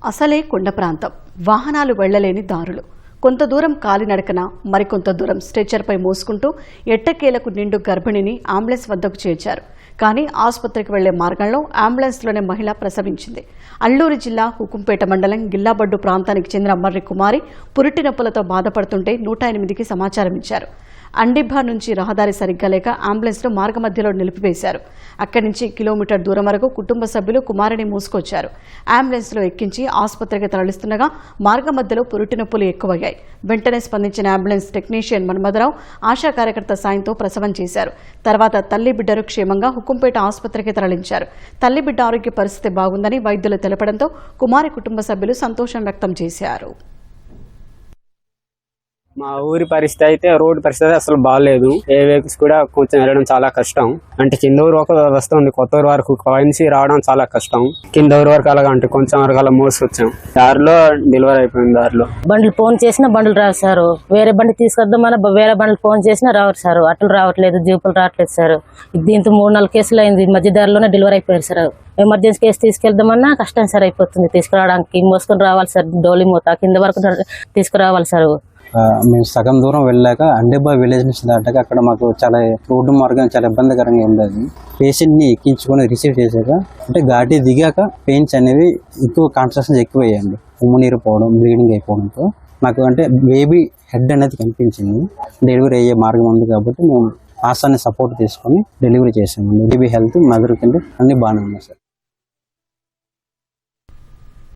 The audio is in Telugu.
అసలే కొండ ప్రాంతం, వాహనాలు వెళ్లలేని దారులు. కొంత దూరం కాలినడకన, మరికొంత దూరం స్ట్రెచర్పై మోసుకుంటూ ఎట్టకేలకు నిండు గర్భిణిని అంబులెన్స్ వద్దకు చేర్చారు. కానీ ఆసుపత్రికి వెళ్లే మార్గంలో అంబులెన్స్లోనే మహిళ ప్రసవించింది. అల్లూరు జిల్లా హుకుంపేట మండలం గిల్లాబడ్డు ప్రాంతానికి చెందిన మర్రి కుమారి పురిటి నొప్పులతో బాధపడుతుంటే 108కి సమాచారం ఇచ్చారు. అండిభా నుంచి రహదారి సరిగ్గా లేక అంబులెన్స్ను మార్గమధ్యలో నిలిపివేశారు. అక్కడి నుంచి కిలోమీటర్ దూరం వరకు కుటుంబ సభ్యులు కుమారుని మోసుకొచ్చారు. అంబులెన్స్లో ఎక్కించి ఆసుపత్రికి తరలిస్తుండగా మార్గమధ్యలో పురిటి నొప్పులు ఎక్కువయ్యాయి. వెంటనే స్పందించిన అంబులెన్స్ టెక్నీషియన్ మన్మథరావు ఆశా కార్యకర్త సాయంతో ప్రసవం చేశారు. తర్వాత తల్లి బిడ్డను క్షేమంగా హుకుంపేట ఆసుపత్రికి తరలించారు. తల్లి బిడ్డ ఆరోగ్య పరిస్థితి బాగుందని వైద్యులు తెలపడంతో కుమారి కుటుంబ సభ్యులు సంతోషం వ్యక్తం చేశారు. మా ఊరి పరిస్థితి అయితే రోడ్డు పరిస్థితి అసలు బాగాలేదు. ఏ వెహికల్స్ కూడా కూర్చొని వెళ్ళడం చాలా కష్టం. అంటే కింద ఊరు ఒక వ్యవస్థ ఉంది, కొత్త ఊరు వరకు కాయిన్సీ రావడం చాలా కష్టం. కింద ఊరు వరకు అలాగా అంటే కొంచెం వరకు అలా మోసుకొచ్చాం. దారిలో డెలివరీ అయిపోయింది. దారిలో బండ్లు ఫోన్ చేసినా బండ్లు రావు సార్. వేరే బండి తీసుకొద్దామని వేరే బండ్లు ఫోన్ చేసినా రావు సార్. అట్లు రావట్లేదు, జీపులు రావట్లేదు సార్. దీంతో 3-4 కేసులు అయింది. మధ్య దారిలోనే డెలివరీ అయిపోయారు సార్. ఎమర్జెన్సీ కేసు తీసుకెళ్దామన్నా కష్టం సార్ అయిపోతుంది. తీసుకురావడానికి మోసుకొని రావాలి సార్. డోలి మూత కింద వరకు తీసుకురావాలి సార్. మేము సగం దూరం వెళ్ళాక అండేబా విలేజ్ నుంచి దాటాక అక్కడ మాకు చాలా రోడ్డు మార్గం చాలా ఇబ్బందికరంగా ఉండేది. పేషెంట్ని ఎక్కించుకొని రిసీవ్ చేశాక అంటే ఘాటి దిగాక పెయిన్స్ అనేవి ఎక్కువ కాన్సన్ట్రేషన్ ఎక్కువయ్యాయండి. ఉమ్ము నీరు పోవడం, బ్లీడింగ్ అయిపోవడంతో నాకు అంటే బేబీ హెడ్ అనేది కనిపించింది. డెలివరీ అయ్యే మార్గం ఉంది కాబట్టి మేము ఆశాన్ని సపోర్ట్ తీసుకొని డెలివరీ చేసాము. బేబీ హెల్త్ మదర్ కింద అన్ని బాగానే ఉన్నాయి సార్.